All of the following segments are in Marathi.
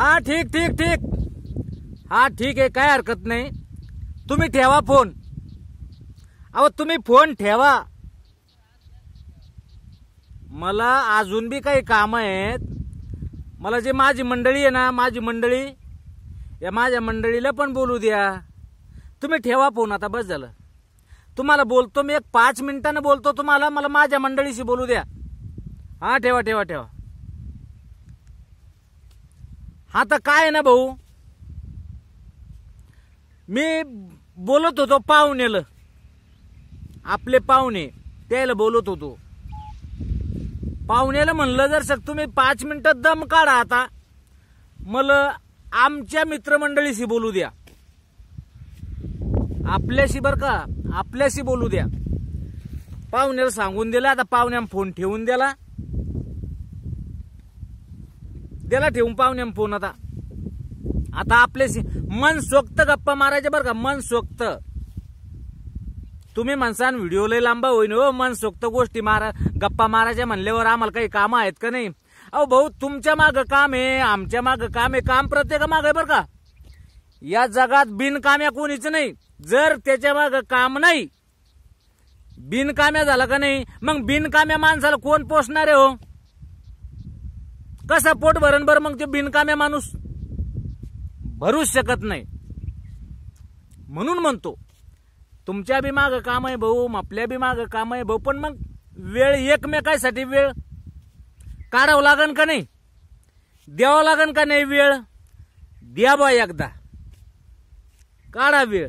हा ठीक ठीक ठीक, हा ठीक आहे, काय हरकत नाही. तुम्ही ठेवा फोन. अहो तुम्ही फोन ठेवा. मला अजून बी काही काम आहेत. मला जे माझी मंडळी आहे ना, माझी मंडळी, या माझ्या मंडळीला पण बोलू द्या. तुम्ही ठेवा फोन आता, बस झालं. तुम्हाला बोलतो मी, एक 5 मिनिटानं बोलतो तुम्हाला. मला माझ्या मंडळीशी बोलू द्या. हा ठेवा ठेवा ठेवा. हा तर काय आहे ना भाऊ, मी बोलत होतो पाहुण्याला, आपले पाहुणे त्याला बोलत होतो. पाहुण्याला म्हणलं जर तुम्ही 5 मिनिटं दम काढा आता, मला आमच्या मित्रमंडळीशी बोलू द्या. आपल्याशी बर का, आपल्याशी बोलू द्या. पाहुण्याला सांगून दिला. आता पाहुण्यानं फोन ठेवून दिला. दिला ठेवून पाहुण्यानं फोन. आता आपल्याशी मन सोक्त गप्पा मारायचे बर का, मन सोक्त. तुम्ही म्हणसान व्हिडिओ लय लांबा होईन हो, मन सोक्त गोष्टी गप्पा मारायच्या म्हणल्यावर आम्हाला काही काम आहेत का नाही? अहो भाऊ, तुमच्या मागं काम आहे, आमच्या मागं काम आहे. काम प्रत्येका मागं आहे बर का. या जगात बिनकाम्या कोणीच नाही. जर त्याच्या मागं काम नाही, बिनकाम्या झाला का नाही, मग बिनकाम्या माणसाला कोण पोसणार आहे हो? कसा पोट भरण बर मग ते बिनकाम्या माणूस? भरूच शकत नाही. म्हणून म्हणतो तुमच्या बी मागं काम आहे भाऊ, आपल्या बी मागं काम आहे भाऊ. पण मग वेळ एकमेकांसाठी वेळ काढावं लागन का नाही? द्यावं लागन का नाही वेळ? द्या बा एकदा, काढा वेळ.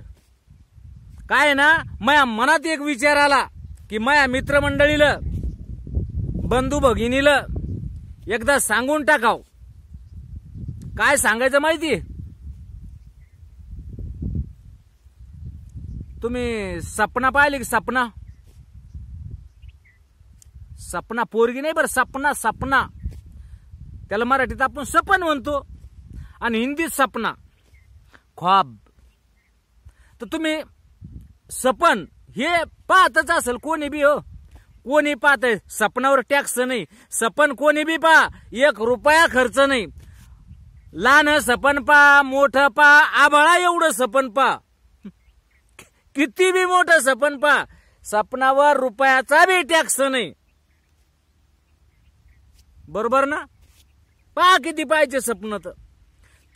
काय ना, माझ्या मनात एक विचार आला की माझ्या मित्रमंडळीला, बंधू भगिनीला एकदा सांगून टाकाव. काय सांगायचं माहिती? तुम्ही सपना पाहिली की? सपना, सपना पोरगी नाही बरं, सपना, सपना. त्याला मराठीत आपण सपन म्हणतो आणि हिंदीत सपना, ख्वाब. तर तुम्ही सपन हे पाहतच असेल कोणी बी हो, कोणी पाहतंय. सपनावर टॅक्स नाही. सपन कोणी बी पहा, 1 रुपया खर्च नाही. लहान सपन पहा, मोठं पहा, आभाळा एवढं सपन पहा, किती बी मोठं सपन पहा, सपनावर रुपयाचा बी टॅक्स नाही. बरोबर ना? पहा किती पाहिजे सपन. तर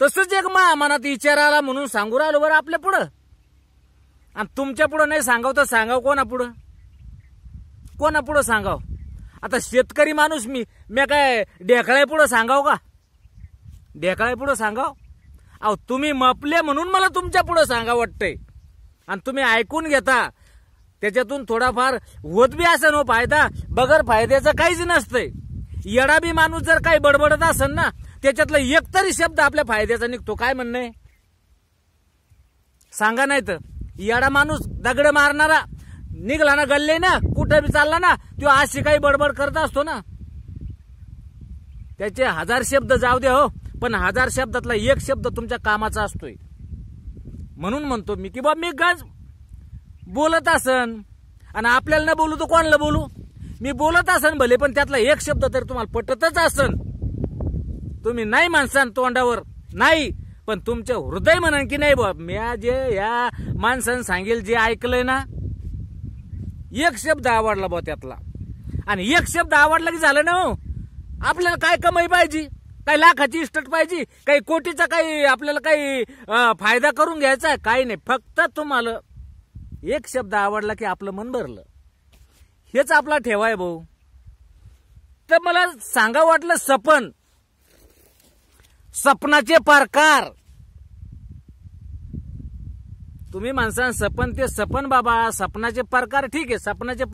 तसंच एक मनात विचार आला म्हणून सांगू राहिलो बरं आपल्या पुढं. आणि तुमच्या पुढं नाही सांगाव तर सांगाव कोणा पुढं? कोणा पुढं सांगाव? आता शेतकरी माणूस मी काय ढेकळाय पुढं सांगाव का? ढेकळाय पुढं सांगाव? अहो तुम्ही मपले म्हणून मला तुमच्या पुढं सांगावं वाटतंय. आणि तुम्ही ऐकून घेता, त्याच्यातून थोडाफार होत बी असेल हो फायदा. बगर फायद्याचं काहीच नसतंय. येडा बी माणूस जर काही बडबडत असेल ना, त्याच्यातला एक तरी शब्द आपल्या फायद्याचा निघतो. काय म्हणणं आहे सांगा? नाही तर येडा माणूस दगड मारणारा निघला ना गल्ले ना, कुठं बी चालला ना, तो अशी काही बडबड करत असतो ना. त्याचे 1000 शब्द जाऊ द्या हो, पण 1000 शब्दातला एक शब्द तुमच्या कामाचा असतोय. म्हणून म्हणतो मी की बा, मी गज बोलत असन आणि आपल्याला न बोलू तर कोणाला बोलू? मी बोलत असन भले, पण त्यातला एक शब्द तर तुम्हाला पटतच असन. तुम्ही नाही माणसान तोंडावर नाही, पण तुमच्या हृदय म्हणन की नाही बा, मी जे या माणसानं सांगेल, जे ऐकलंय ना, एक शब्द आवडला बा त्यातला. आणि एक शब्द आवडला की झालं ना हो. आपल्याला काय कमाई पाहिजे? काही लाखाची इस्टेट पाहिजे? काही कोटीचा काही आपल्याला काही फायदा करून घ्यायचा? काही नाही. फक्त तुम्हाला एक शब्द आवडला की आपलं मन भरलं. हेच आपला ठेवाय भाऊ. तर मला सांगा वाटलं सपन, सपनाचे प्रकार. तुम्ही माणसां सपन ते सपन बाबा, सपनाचे प्रकार ठीक आहे. सपनाचे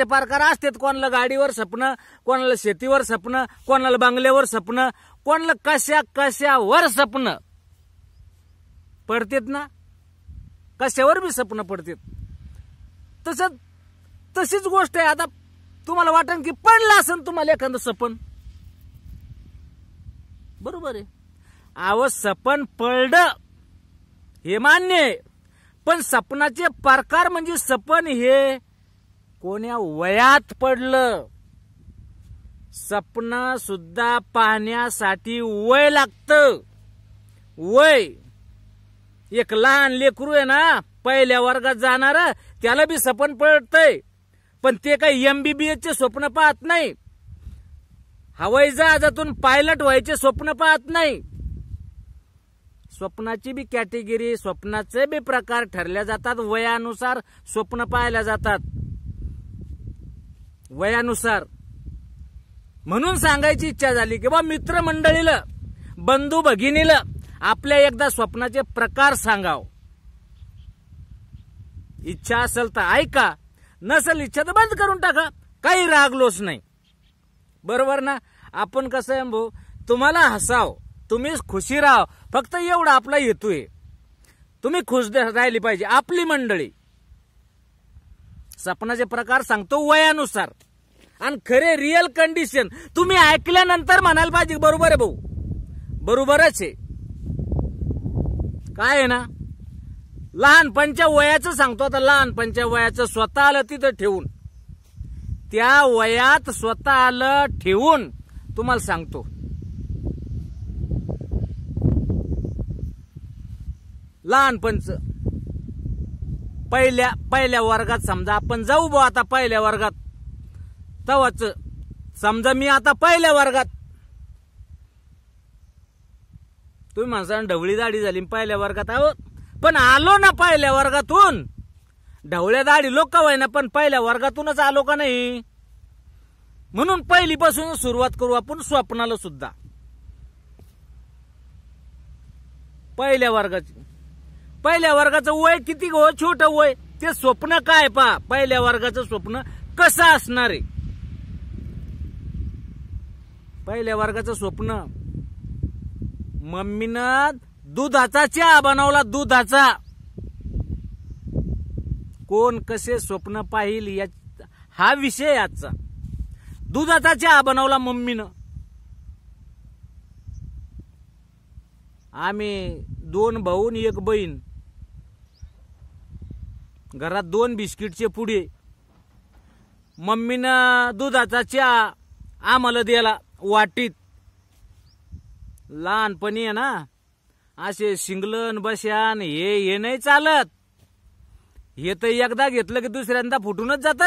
प्रकार असतात. कोणाला गाडीवर सपन, कोणाला शेतीवर सपन, कोणाला बंगल्यावर सपन, कोणाला कशावर सपन पडतात ना, कशावर बी सपन पडतात. तशीच गोष्ट आहे. आता तुम्हाला वाटन की पडलं असेल तुम्हाला एखादं सपन, बरोबर आहे. अहो सपन पडलं हे मान्य आहे, पण सपनाचे प्रकार म्हणजे सपन हे कोण्या वयात पडलं, स्वप्न सुद्धा पाहण्यासाठी वय लागतं. वय. एक लहान लेकरू आहे ना, पहिल्या वर्गात जाणार, त्याला बी स्वप्न पडतंय, पण ते काही MBBS स्वप्न पाहत नाही. हवाई जहाजातून पायलट व्हायचे स्वप्न पाहत नाही. स्वप्नाची बी कॅटेगरी, स्वप्नाचे बी प्रकार ठरल्या जातात. वयानुसार स्वप्न पाहायला जातात, वयानुसार. म्हणून सांगायची इच्छा झाली की बा मित्रमंडळीला, बंधू भगिनीला आपल्या एकदा स्वप्नाचे प्रकार सांगाव. इच्छा असेल तर ऐका, नसेल इच्छा तर बंद करून टाका. काही रागलोच नाही. बरोबर ना? आपण कसं आहे भाऊ, तुम्हाला हसाव, तुम्ही खुशी राहा, फक्त एवढा आपला हेतू आहे. तुम्ही खुश राहिली पाहिजे आपली मंडळी. स्वप्नाचे प्रकार सांगतो वयानुसार. आणि खरे रिअल कंडिशन तुम्ही ऐकल्यानंतर म्हणायला पाहिजे बरोबर आहे भाऊ, बरोबरच आहे. काय आहे ना, लहानपणच्या वयाचं सांगतो आता. लहानपणच्या वयाचं स्वतःला तिथं ठेवून, त्या वयात स्वतःला ठेवून तुम्हाला सांगतो. लहानपणचं पहिल्या वर्गात समजा आपण जाऊ बा आता पहिल्या वर्गात, तवाच समजा मी आता पहिल्या वर्गात. तुम्ही माणसानं ढवळी दाढी झाली पहिल्या वर्गात आहो, पण आलो ना पहिल्या वर्गातून. ढवळ्या दाढी लोक का ना, पण पहिल्या वर्गातूनच आलो का नाही. म्हणून पहिलीपासून सुरुवात करू आपण स्वप्नाला सुद्धा. पहिल्या वर्गाचं वय किती हो, छोटं वय. ते स्वप्न काय पहा, पहिल्या वर्गाचं स्वप्न कसं असणार आहे. पहिल्या वर्गाचं स्वप्न, मम्मीनं दुधाचा चहा बनवला, दुधाचा. कोण कसे स्वप्न पाहिल हा विषय आजचा. दुधाचा चहा बनवला मम्मीनं. आम्ही 2 भाऊ आणि 1 बहीण. घरात 2 बिस्किटचे पुडे. मम्मीनं दुधाचा चहा आम्हाला दिला वाटीत. लहानपणी आहे ना, असे शिंगलन बशान हे नाही चालत. हे तर एकदा घेतलं की दुसऱ्यांदा फुटूनच जात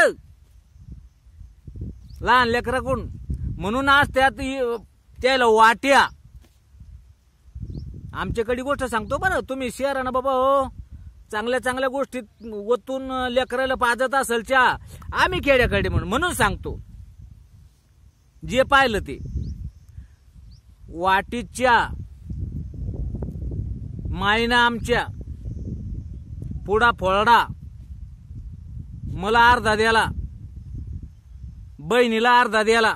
लहान लेकराकडून. म्हणून आज त्याला वाट्या. आमच्याकडे गोष्ट सांगतो बरं, तुम्ही शहरानं बाबा हो, चांगल्या चांगल्या गोष्टीत ओतून लेकराला पाजत असेल चहा. आम्ही खेड्याकडे म्हणून सांगतो जे पाहिलं ते. वाटीत चहा, माईना आमच्या पुडा फोळडा, मला अर्धा द्याला, बहिणीला अर्धा द्याला,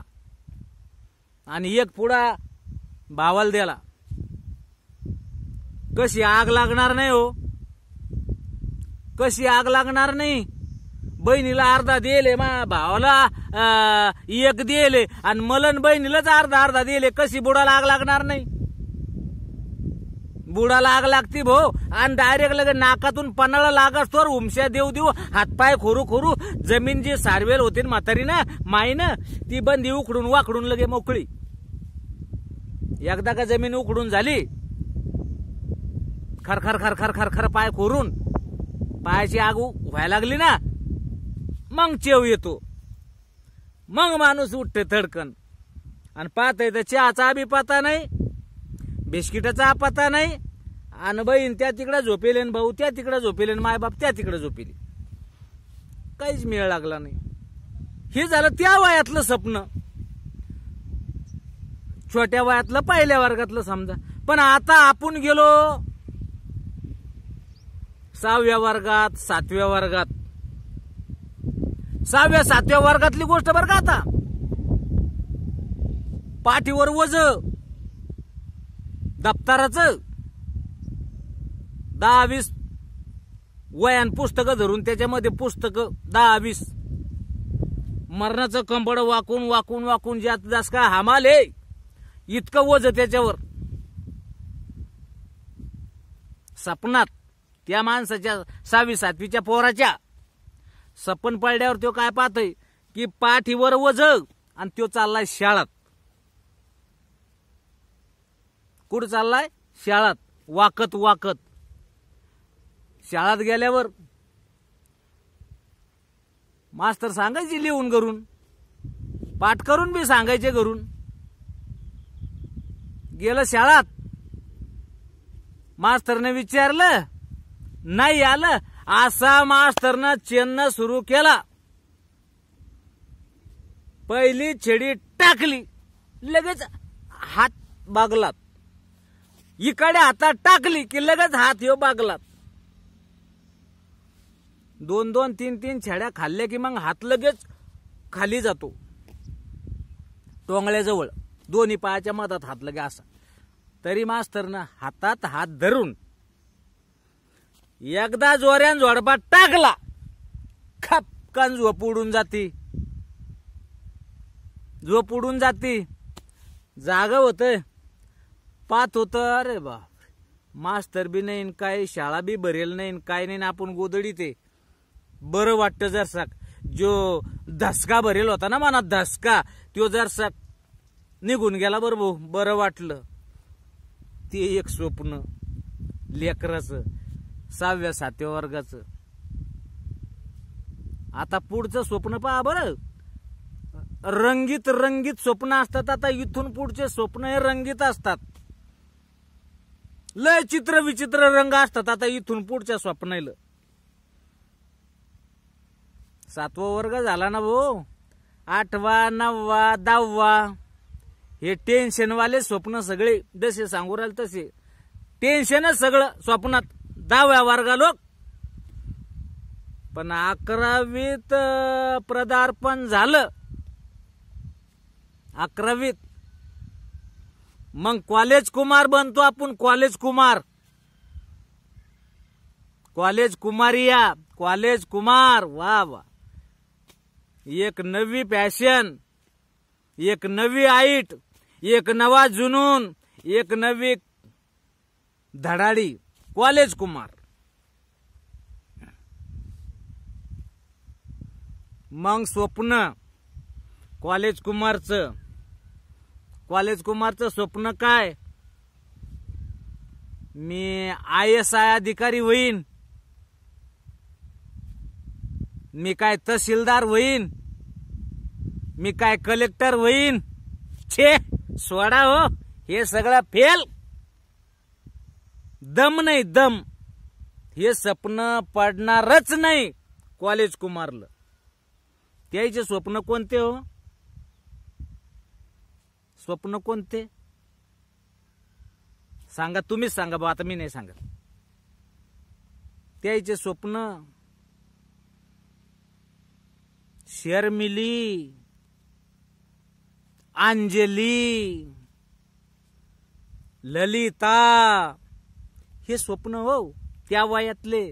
आणि 1 पुडा भावाला द्याला. कशी आग लागणार नाही हो, कशी आग लागणार नाही. बहिणीला अर्धा दिले, भावाला 1 दिले, आणि मलन बहिणीलाच अर्धा दिले. कशी बुडाला आग लागणार नाही. बुडाला आग लागती भाऊ. आणि डायरेक्ट लगे नाकातून पन्हाळा लागत तर उमश्या देऊ हातपाय खोरू जमीन जी सारवेल होती म्हातारी ना माईनं, ती बंदी उकडून वाकडून लगे मोकळी. एकदा का जमीन उकडून झाली, खरखर पाय खोरून पायाची आग व्हायला लागली ना, मग चेव येतो. मग माणूस उठते थडकन. आणि पाहतय तर चहाचा बी पता नाही, बिस्किटाचा पता नाही. आणि बहीण त्या तिकडे झोपेले, भाऊ त्या तिकडे झोपेले, मायबाप त्या तिकडे झोपेले. काहीच मेळ लागला नाही. हे झालं त्या वयातलं स्वप्न, छोट्या वयातलं पहिल्या वर्गातलं समजा. पण आता आपण गेलो 6व्या वर्गात, 7व्या वर्गात. 6व्या 7व्या वर्गातली गोष्ट बरं का. आता पाठीवर वज दप्तराचं 10-20 वयान पुस्तकं धरून, त्याच्यामध्ये पुस्तकं 10-20. मरणाचं कंबड वाकून जास्त का हमाले इतकं वज त्याच्यावर. स्वप्नात त्या माणसाच्या 6वी-7वीच्या पोराच्या सपन पडल्यावर तो काय पाहतोय की पाठीवर वज आणि तो चाललाय शाळात. कुठं चाललाय? शाळात. वाकत वाकत शाळात गेल्यावर मास्तर सांगायची लिहून घरून, पाठ करून बी सांगायचे घरून. गेलं शाळात, मास्तरने विचारलं, नाही आलं. असा मास्तरनं चेन्न सुरू केला. पहिली छडी टाकली, लगेच हात बागलात. इकडे हातात टाकली की लगेच हात ह्यो बागलात. 2-2, 3-3 छड्या खाल्ल्या की मग हात लगेच खाली जातो, टोंगळ्याजवळ, दोन्ही पायाच्या मधात हात लगे असा. तरी मास्तरनं हातात हात धरून एकदा जोऱ्यान झोडपा टाकला, खपकन झोप उडून जाती. झोप उडून जाती. जाग होतंय, पाहत होत, अरे बाप, मास्तर बी नाही, काय शाळा बी भरेल नाही, काय नाही. आपण गोदडी ते बरं वाटतं जरसा. जो धसका भरेल होता ना मनात, धसका तो जरसा निघून गेला. बरोबर, बरं वाटलं. ते एक स्वप्न लेकराचं, 6व्या-7व्या वर्गाचं. आता पुढचं स्वप्न पहा बरं. रंगीत रंगीत स्वप्न असतात. आता इथून पुढचे स्वप्न हे रंगीत असतात. लय चित्र विचित्र रंग असतात आता इथून पुढच्या स्वप्नाला. 7वा वर्ग झाला ना भाऊ, 8वा, 9वा, 10वा, हे टेन्शनवाले स्वप्न सगळे. जसे सांगू राहिले तसे टेन्शनच सगळं स्वप्नात. 10व्या वर्गा लोक. पण 11वीत पदार्पण झालं. 11वीत मग कॉलेज कुमार बनतो आपण. कॉलेज कुमार, कॉलेज कुमारिया, कॉलेज कुमार. वा वा. एक नवी पॅशन, एक नवी आईट, एक नवा जुनून, एक नवी धडाडी. कॉलेज कुमार. मग स्वप्न कॉलेज कुमारचं. कॉलेज कुमारचं स्वप्न काय? मी ISI अधिकारी होईन, मी काय तहसीलदार होईन, मी काय कलेक्टर होईन. छे सोडा हो, हे सगळं फेल. दम नाही, दम. हे स्वप्न पडणारच नाही कॉलेज कुमारला. त्याचे स्वप्न कोणते हो? स्वप्न कोणते सांगा, तुम्हीच सांगा बा, आता मी नाही सांगत. त्याचे स्वप्न शर्मिली, अंजली, ललिता, हे स्वप्न हो त्या वयातले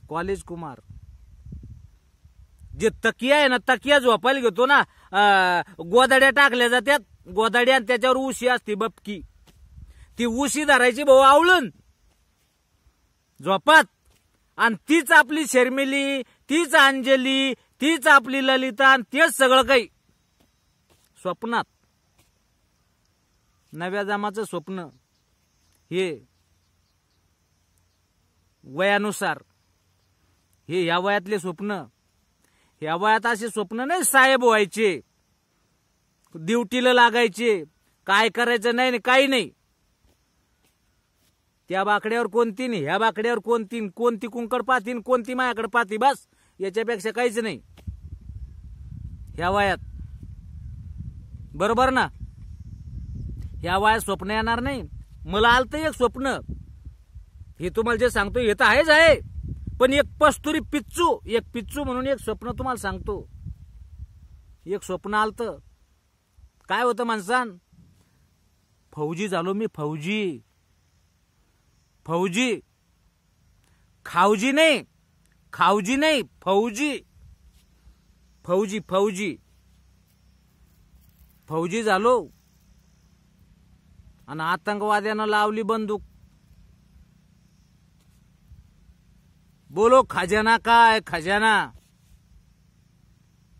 कॉलेज कुमार. जे तकिया आहे ना, तकिया झोपायला घेतो ना, गोदाड्या टाकल्या जात्यात. गोदाड्या आणि त्याच्यावर उशी असते बपकी. ती उशी धरायची भाऊ आवळून झोपात. आणि तीच आपली शर्मिली, तीच अंजली, तीच आपली ललिता, आणि तेच सगळं काही स्वप्नात. नव्या जमाचं स्वप्न हे वयानुसार. हे या वयातले स्वप्न. या वयात असे स्वप्न नाही साहेब व्हायचे, ड्युटीला लागायचे, काय करायचं नाही, काही नाही. त्या बाकड्यावर कोणती नाही, ह्या बाकड्यावर कोणती, कोणती कुंकड पाहतीन, कोणती माझ्याकडे पाहती, बस याच्यापेक्षा काहीच नाही ह्या वयात. बरोबर ना? ह्या वयात स्वप्न येणार नाही. मला आलतं एक स्वप्न, हे तुम्हाला जे सांगतो हे तर आहेच आहे, पण एक पस्तुरी पिच्चू, एक पिच्चू म्हणून एक स्वप्न तुम्हाला सांगतो. एक स्वप्न आलतं. काय होतं माणसान? फौजी झालो मी, फौजी. फौजी, खावजी नाही, खावजी नाही, फौजी. फौजी, फौजी, फौजी झालो. आणि आतंकवाद्यानं लावली बंदूक. बोलो खजाना काय खजाना.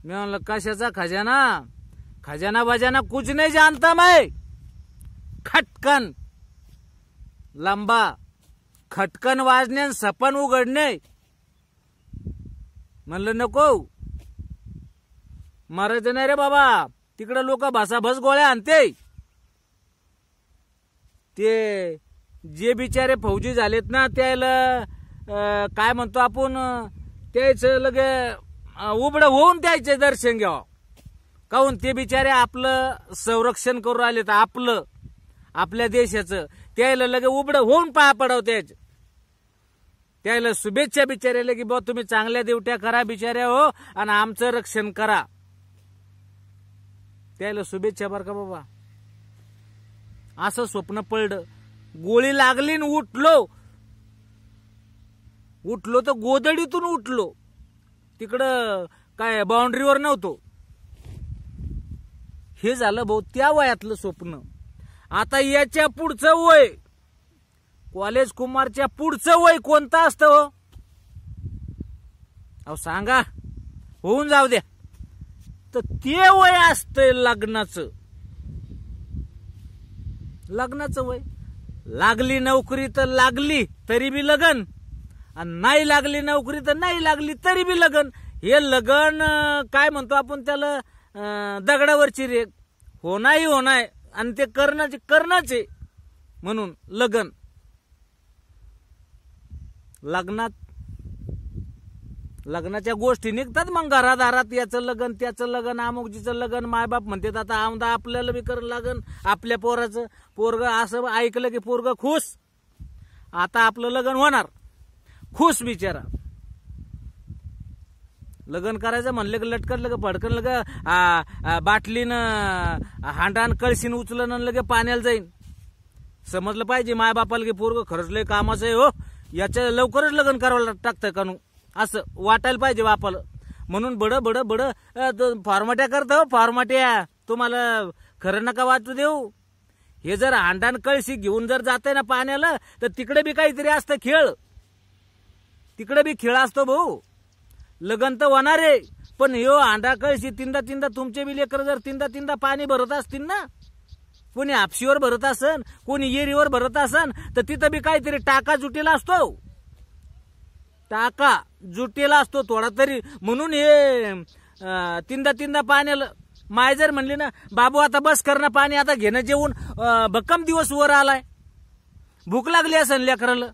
मी म्हणलं कशाचा खजाना? खजाना बजाना कुछ नहीं जानता मैं. खटकन लंबा, खटकन वाजणे, सपन उघडणे. म्हणलं नको, मारायचं नाही रे बाबा. तिकडे लोक भासाभस गोळ्या आणते. ते जे बिचारे फौजी झालेत ना त्याला काय म्हणतो आपण, त्याच लगे उबड होऊन त्याचे दर्शन घ्यावं. काहून ते बिचारे आपलं संरक्षण करू राहिले तर आपलं, आपल्या देशाचं. त्याला लगे उबड होऊन पाया पडाव त्याच. त्याला शुभेच्छा बिचारायला की बा तुम्ही चांगल्या ड्युट्या करा बिचाऱ्या हो, आणि आमचं रक्षण करा. त्याला शुभेच्छा बर का बाबा. असं स्वप्न पडलं. गोळी लागली न उठलो तर गोदडीतून उठलो. तिकडं काय बाउंड्रीवर नव्हतो. हे झालं भाऊ त्या वयातलं स्वप्न. आता याच्या पुढचं वय, कॉलेज कुमारच्या पुढचं वय कोणतं असतं हो? अहो सांगा, होऊन जाऊ द्या. तर ते वय असतंय लग्नाचं. लग्नाचं वय. लागली नोकरी तर लागली तरी बी लगन, आणि नाही लागली नोकरी तर नाही लागली तरी बी लगन. हे लगन काय म्हणतो आपण त्याला, दगडावरची रेग. होणाही होणार आणि ते करण्याचे म्हणून लगन. लग्नाच्या गोष्टी निघतात मग घरादारात. याचं लगन, त्याचं लगन, अमुकजीचं लगन. मायबाप म्हणतात आता आमदा आपल्याला बी कर लागन आपल्या पोराचं. पोरग असं ऐकलं की पोरग खुश. आता आपलं लगन होणार. खुश बिचारा. लगन करायचं म्हणलं की लटकन लगे फडकन लगे बाटलीनं हांडान कळशीन उचलन लगे पाण्याला जाईन. समजलं पाहिजे मायबापाला की पोरग खरंच लय कामाचं आहे हो, याच्या लवकरच लगन करावं टाकतंय कानू, असं वाटायला पाहिजे बापाला. म्हणून बड बड बड फॉर्माट्या करतो. फॉर्माट्या तुम्हाला खरं नका वाटू देऊ. हे जर हांडान कळशी घेऊन जर जाते ना पाण्याला, तर तिकडे बी काहीतरी असतं खेळ. तिकडे बी खेळ असतो भाऊ. लगन तर होणार आहे, पण ह्यो हांडा कळशी तीनदा तुमचे बी लेकर जर तीनदा पाणी भरत असतील ना, कोणी हापशीवर भरत असन, कोणी येरीवर भरत असन, तर तिथं बी काहीतरी टाका जुटीला असतो. टाका जुटीला असतो थोडा तरी. म्हणून हे तीनदा पाण्याला. माय जर म्हणली ना बाबू आता बस करणं पाणी, आता घेणं जेवून, भक्कम दिवस वर आलाय, भूक लागली असेल लेकराला,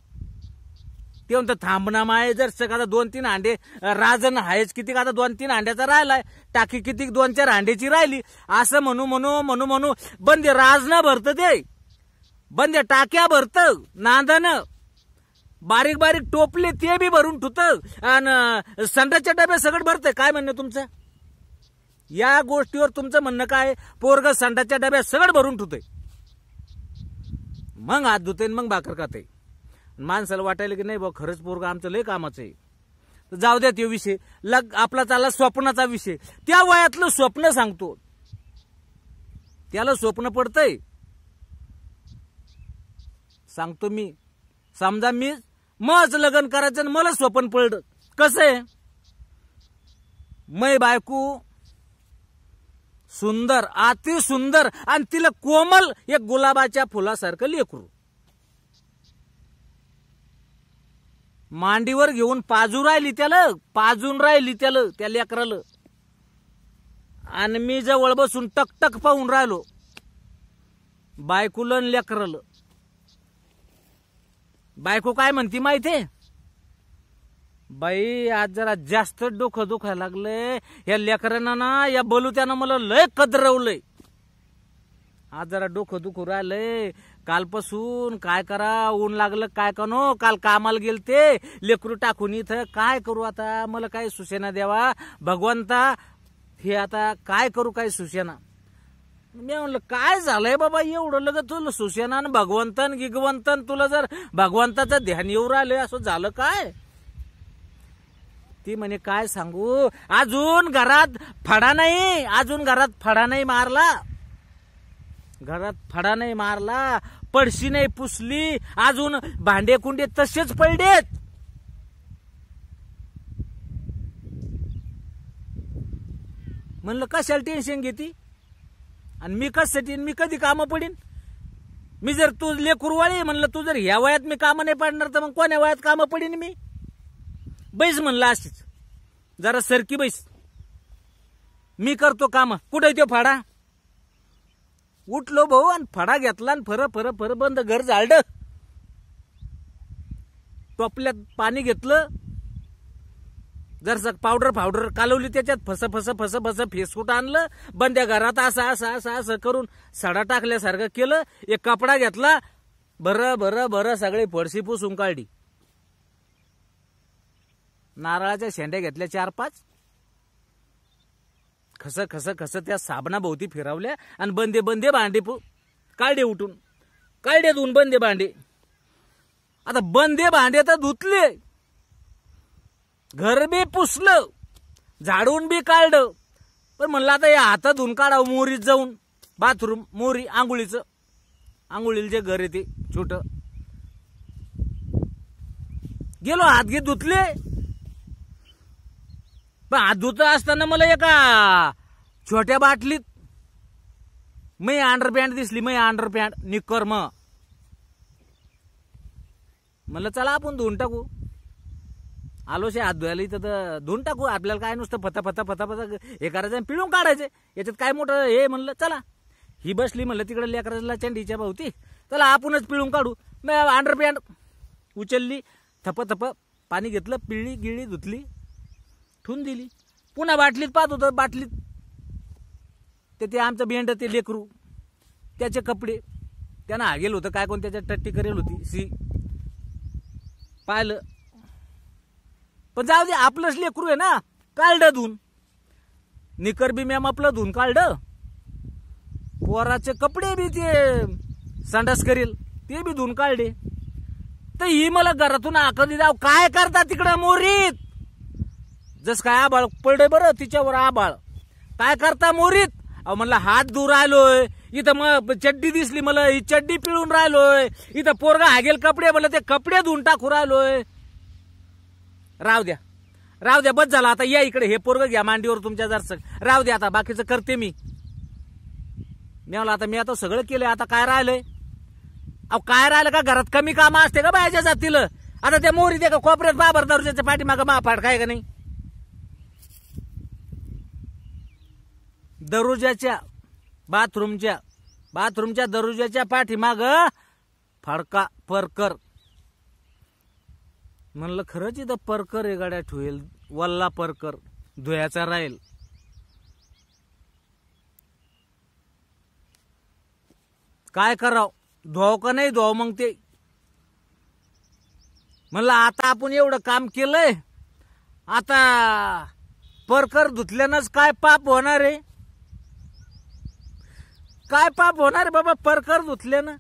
ते म्हणतं थांबना माय. जर सकाळ 2-3 हांडे राजन आहेच, किती आता 2-3 हांड्याचा राहिलाय, टाकी किती 2-4 हांड्याची राहिली, असं म्हणू बंदे राजनं भरतं ते, बंदे टाक्या भरतं नांदनं, बारीक टोपले ते बी भरून ठुतं, आणि संडासच्या डब्या सगळं भरतंय. काय म्हणणं तुमचं या गोष्टीवर? तुमचं म्हणणं काय? पोरग संडासच्या डब्या सगळं भरून ठुतंय, मग हात धुते मग भाकर खाते. माणसाला वाटायला की नाही बा खरंच पोरग आमचं लय कामाचं आहे. जाऊ द्या तो विषय. आपला चालला स्वप्नाचा विषय. त्या वयातलं स्वप्न सांगतो. त्याला स्वप्न पडतंय सांगतो मी. समजा मी मज लग्न करायचं आणि मला स्वप्न पडलं. कसं आहे, मै बायको सुंदर, अति सुंदर, आणि तिला कोमल एक गुलाबाच्या फुलासारखं लेकरू मांडीवर घेऊन पाजून राहिली त्याला त्या लेकराला, आणि मी जवळ बसून टकटक पाहून राहिलो बायकोला आणि लेकराला. बायको काय म्हणती माहितीये, बाई आज जरा जास्त डोकं दुखायला लागलंय, या लेकरांना ना या बलुत्यानं मला लय कदरवलंय, आज जरा डोकं दुखू राहिलंय कालपासून, काय करा, ऊन लागलं काय कनो, काल कामाला गेलते, लेकरू टाकून इथं काय करू आता, मला काय सुशेना द्यावा भगवंता, हे आता काय करू, काय सुशेना. मी म्हणलं काय झालंय बाबा एवढं लगत तुला सुशेना भगवंतन गिगवंतन, तुला जर भगवंताचं ध्यान येऊ राहिलंय असं झालं काय? ती म्हणे काय सांगू, अजून घरात फडा नाही मारला, घरात फडा नाही मारला, पडशी नाही पुसली, अजून भांडे कुंडे तसेच म्हणलं कशाला टेन्शन घेती आणि मी कशासाठी मी कधी कामं पडीन. मी जर तू लेकुरवाळी म्हणलं तू जर ह्या वयात मी कामं नाही पडणार तर मग कोण्या वयात कामं पडीन मी. बैस म्हणलं अशीच जरा सरकी बैस मी करतो काम. कुठे तो फाडा. उठलो भाऊ आणि फडा घेतला आणि फर बंद घर जाळलं. टोपल्यात पाणी घेतलं जरसं पावडर कालवली त्याच्यात फस फेसकुट आणलं. बंद्या घरात असं करून सडा टाकल्यासारखं केलं. एक कपडा घेतला बरं सगळे फडशी पुसून काढली. नारळाच्या शेंड्या घेतल्या 4-5 खस त्या साबणाभोवती फिरवल्या आणि बंदे भांडे काढले उठून काढले धुवून बंदे भांडे. आता बंदे भांडे तर धुतले घर बी पुसलं झाडून बी काढलं पण म्हणलं आता या हातात धुवून काढावं मोरीत जाऊन. बाथरूम मोरी आंघोळीला जे घर आहे ते छोट गेलो हात घेत धुतले. पण हात धुत असताना मला एका छोट्या बाटलीत मी अंडरपॅन्ट दिसली. मी अंडरपॅन्ट निकर म्हणलं चला आपण धुवून टाकू. आलोशे हात धुवायला इथं तर धुवून टाकू. आपल्याला काय नुसतं फता हे करायचं आणि पिळून काढायचे याच्यात काय मोठं हे. म्हणलं चला ही बसली म्हणलं तिकडे लेकराला चंडीच्या भोवती चला आपणच पिळून काढू. मी अंडरपॅन्ट उचलली थप पाणी घेतलं पिळली गिळली धुतली ठेवून दिली. पुन्हा बाटलीत पाहत होतं बाटलीत ते आमचं बेंड ते लेकरू त्याचे कपडे त्यानं हागेल होतं काय कोण त्याच्यात टट्टी करेल होती पाहिलं. पण जाऊ दे आपलंच लेकरू आहे ना. काढलं धुवून निकर बी मॅम आपलं धुवून काढलं. पोराचे कपडे बी ते संडास करेल ते बी धुवून काढले. तर ही मला घरातून आकली जाव काय करता तिकडं मोरीत. जस काय आबाळ पडले बरं तिच्यावर आबाळ काय करता मोरीत. अहो म्हणलं हात धुवून राहिलोय इथं मग चड्डी दिसली मला ही चड्डी पिळून राहिलोय. इथं पोरगा हागेल कपडे म्हणलं ते कपडे धुवून टाकू राहिलोय. राव द्या बस झाला आता या इकडे हे पोरग घ्या मांडीवर तुमच्या जर राव द्या आता बाकीचं करते मी म्हणलं आता मी आता सगळं केलंय आता काय राहिलंय. अहो काय राहिलं का घरात कमी कामं असते का बायाच्या जातील. आता त्या मोरी दे का कोपऱ्यात बाबर दरुजाच्या पाठीमागं महापाठ काय का नाही. दरुजाच्या बाथरूमच्या दरुजाच्या पाठीमाग फडका परकर. म्हणलं खरंच इथं परकर आहे गाड्या ठेवेल वल्ला परकर धुयाचा राहील. काय कराव धुवाव का नाही धुवाव मग ते. म्हणलं आता आपण एवढं काम केलंय आता परकर धुतल्यानंच काय पाप होणार आहे. काय पाप होणार बाबा परकर धुतल्यानं.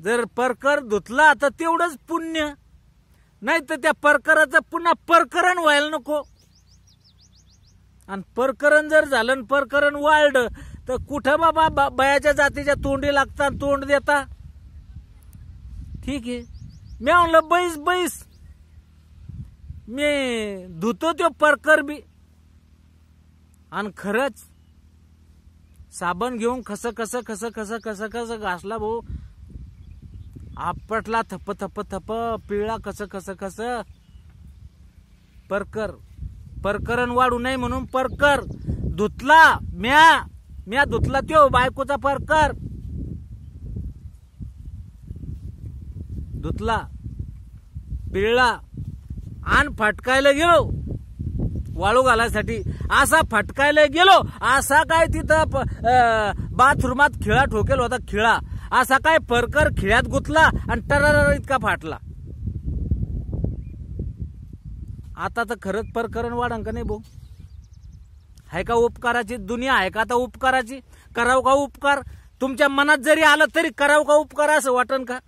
जर परकर धुतला तर तेवढंच पुण्य नाही तर त्या परकराचं पुन्हा परकरण व्हायला नको. आणि परकरण जर झालं आणि परकरण वाढलं तर कुठं बाबा बयाच्या जातीच्या तोंडी लागतात तोंड देता. ठीक आहे मी म्हणलं बैस मी धुतो तो परकर बी. आणि खरंच साबण घेऊन कस घासला भाऊ. आपटला थप पिळा कस परकरण वाढू नये म्हणून परकर धुतला. म्या धुतला त्यो बायकोचा परकर धुतला पिळला आणि फटकायला गेलो वाळू घालायसाठी. असा फटकायला गेलो असा काय तिथं बाथरूमात खिळा ठोकेल होता खिळा. असा काय परकर खिळ्यात गुतला आणि टरारा इतका फाटला. आता तर खरंच परकरण वाढन का नाही भाऊ. आहे का उपकाराची दुनिया आहे का आता उपकाराची. करावं का उपकार तुमच्या मनात जरी आलं तरी करावं का उपकार असं वाटन का.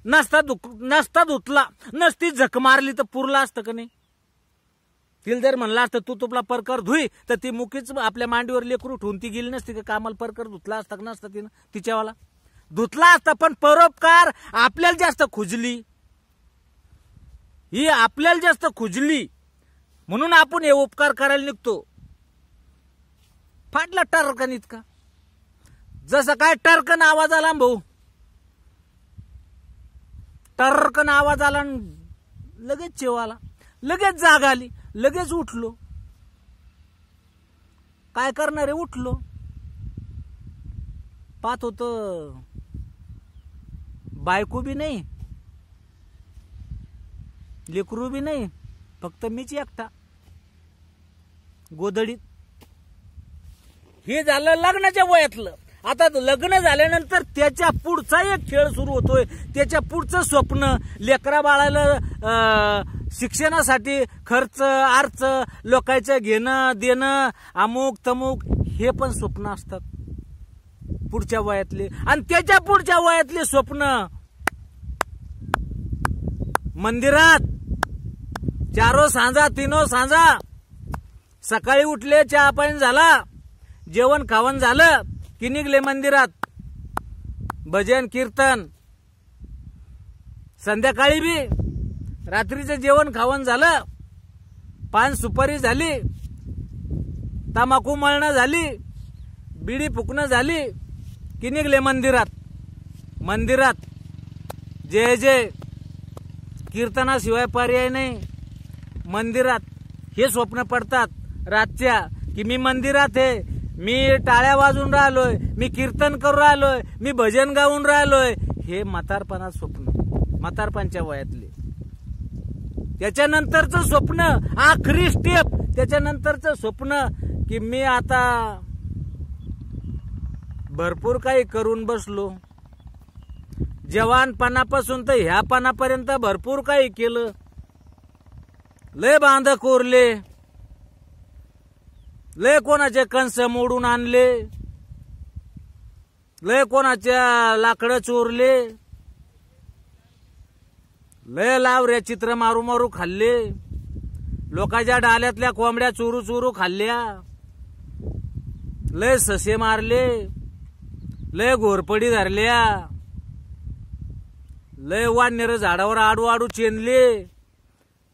नसता धुतला नसती झक मारली तर पुरला असतं का नाही. तिला जर म्हणलं असतं तू तुपला परकर धुई तर ती मुकीच आपल्या मांडीवर लेकरू ठेवून ती गेली नसती का कामाला. परकर धुतला असता का नसता तिनं तिच्यावाला धुतला असता. पण परोपकार आपल्याला जास्त खुजली ही आपल्याला जास्त खुजली म्हणून आपण हे उपकार करायला निघतो. फाटला टर्कन इतका. जसं काय टर्कन आवाज आला भाऊ, टर्कन आवाज आला, लगेच चेवाला, लगेच जाग आली, लगेच उठलो. काय करणार आहे, उठलो. पाहत होत बायको बी नाही, लेकरू बी नाही, फक्त मीच एकटा गोधडीत. हे झालं लग्नाच्या वयातलं. आता लग्न झाल्यानंतर त्याच्या पुढचा एक खेळ सुरू होतोय. त्याच्या पुढचं स्वप्न, लेकरा बाळाला शिक्षणासाठी खर्च अर्च, लोकांचं घेणं देणं, अमुक तमुक, हे पण स्वप्न असतात पुढच्या वयातले. आणि त्याच्या पुढच्या वयातले स्वप्न, मंदिरात चारो सांजा तीनो सांजा, सकाळी उठले, चहा पाणी झाला, जेवण खावण झालं की निघले मंदिरात, भजन कीर्तन. संध्याकाळी बी रात्रीचं जेवण खावण झालं, पान सुपारी झाली, तंबाखू मळणं झाली, बिडी फुकणं झाली की निघले मंदिरात. मंदिरात जय जय, कीर्तनाशिवाय पर्याय नाही. मंदिरात हे स्वप्न पडतात रातच्या की मी मंदिरात आहे, मी टाळ्या वाजून राहिलोय, मी कीर्तन करून राहिलोय, मी भजन गाऊन राहिलोय. हे म्हातारपणात स्वप्न, म्हातारपणाच्या वयातले. त्याच्यानंतरचं स्वप्न, आखरी स्टेप, त्याच्यानंतरचं स्वप्न की मी आता भरपूर काही करून बसलो. जवानपणापासून तर ह्या पणापर्यंत भरपूर काही केलं. लय बांध कोरले, लय कोणाचे कंस मोडून आणले, लय कोणाच्या लाकडं चोरले, लय लावऱ्या चित्र मारू मारू खाल्ले, लोकांच्या डाल्यातल्या कोंबड्या चोरू चोरू खाल्ल्या, लय ससे मारले, लय घोरपडी धरल्या, लय वाढणेर झाडावर आडू आडू चेनले,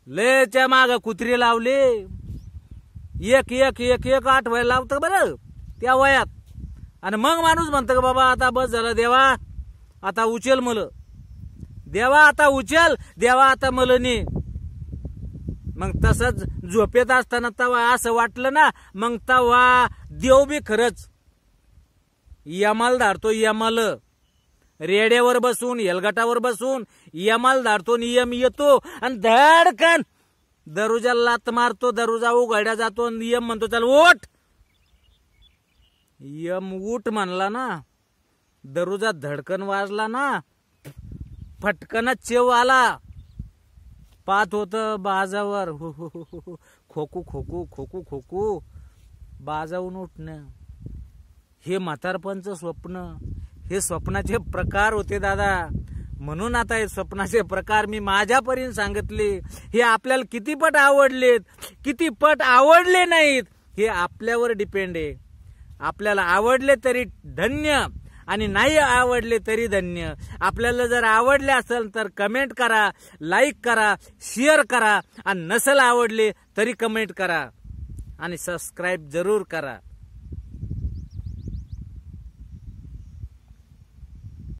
लय त्या माग कुत्री लावले. एक एक एक एक आठवायला लावतं बरं त्या वयात. आणि मग माणूस म्हणतं का बाबा आता बस झालं, देवा आता उचल मल, देवा आता उचल, देवा आता मल ने. मग तसंच झोपेत असताना तवा असं वाटलं ना, मग तवा देव बी खरंच यमाल धाडतो. यमाल रेड्यावर बसून, हेलगटावर बसून यमाल धाडतो, नियम येतो आणि धडकन दरुजाला लात मारतो. दरुजा उघड्या जातो, यम म्हणतो चल उठ. यम उठ म्हणला ना, दरुजा धडकन वाजला ना, फटकनच चेव आला. पाहत होत बाजावर, हो हो हो हो, खोकू खोकू खोकू खोकू, बाजावून उठणं. हे म्हातारपणचं स्वप्न, हे स्वप्नाचे प्रकार होते दादा. म्हणून आता हे स्वप्नाचे प्रकार मी माझ्यापर्यंत सांगितले. हे आपल्याला किती पट आवडलेत, किती पट आवडले नाहीत, हे आपल्यावर डिपेंड आहे. आपल्याला आवडले तरी धन्य आणि नाही आवडले तरी धन्य. आपल्याला जर आवडले असेल तर कमेंट करा, लाईक करा, शेअर करा, आणि नसेल आवडले तरी कमेंट करा आणि सबस्क्राईब जरूर करा.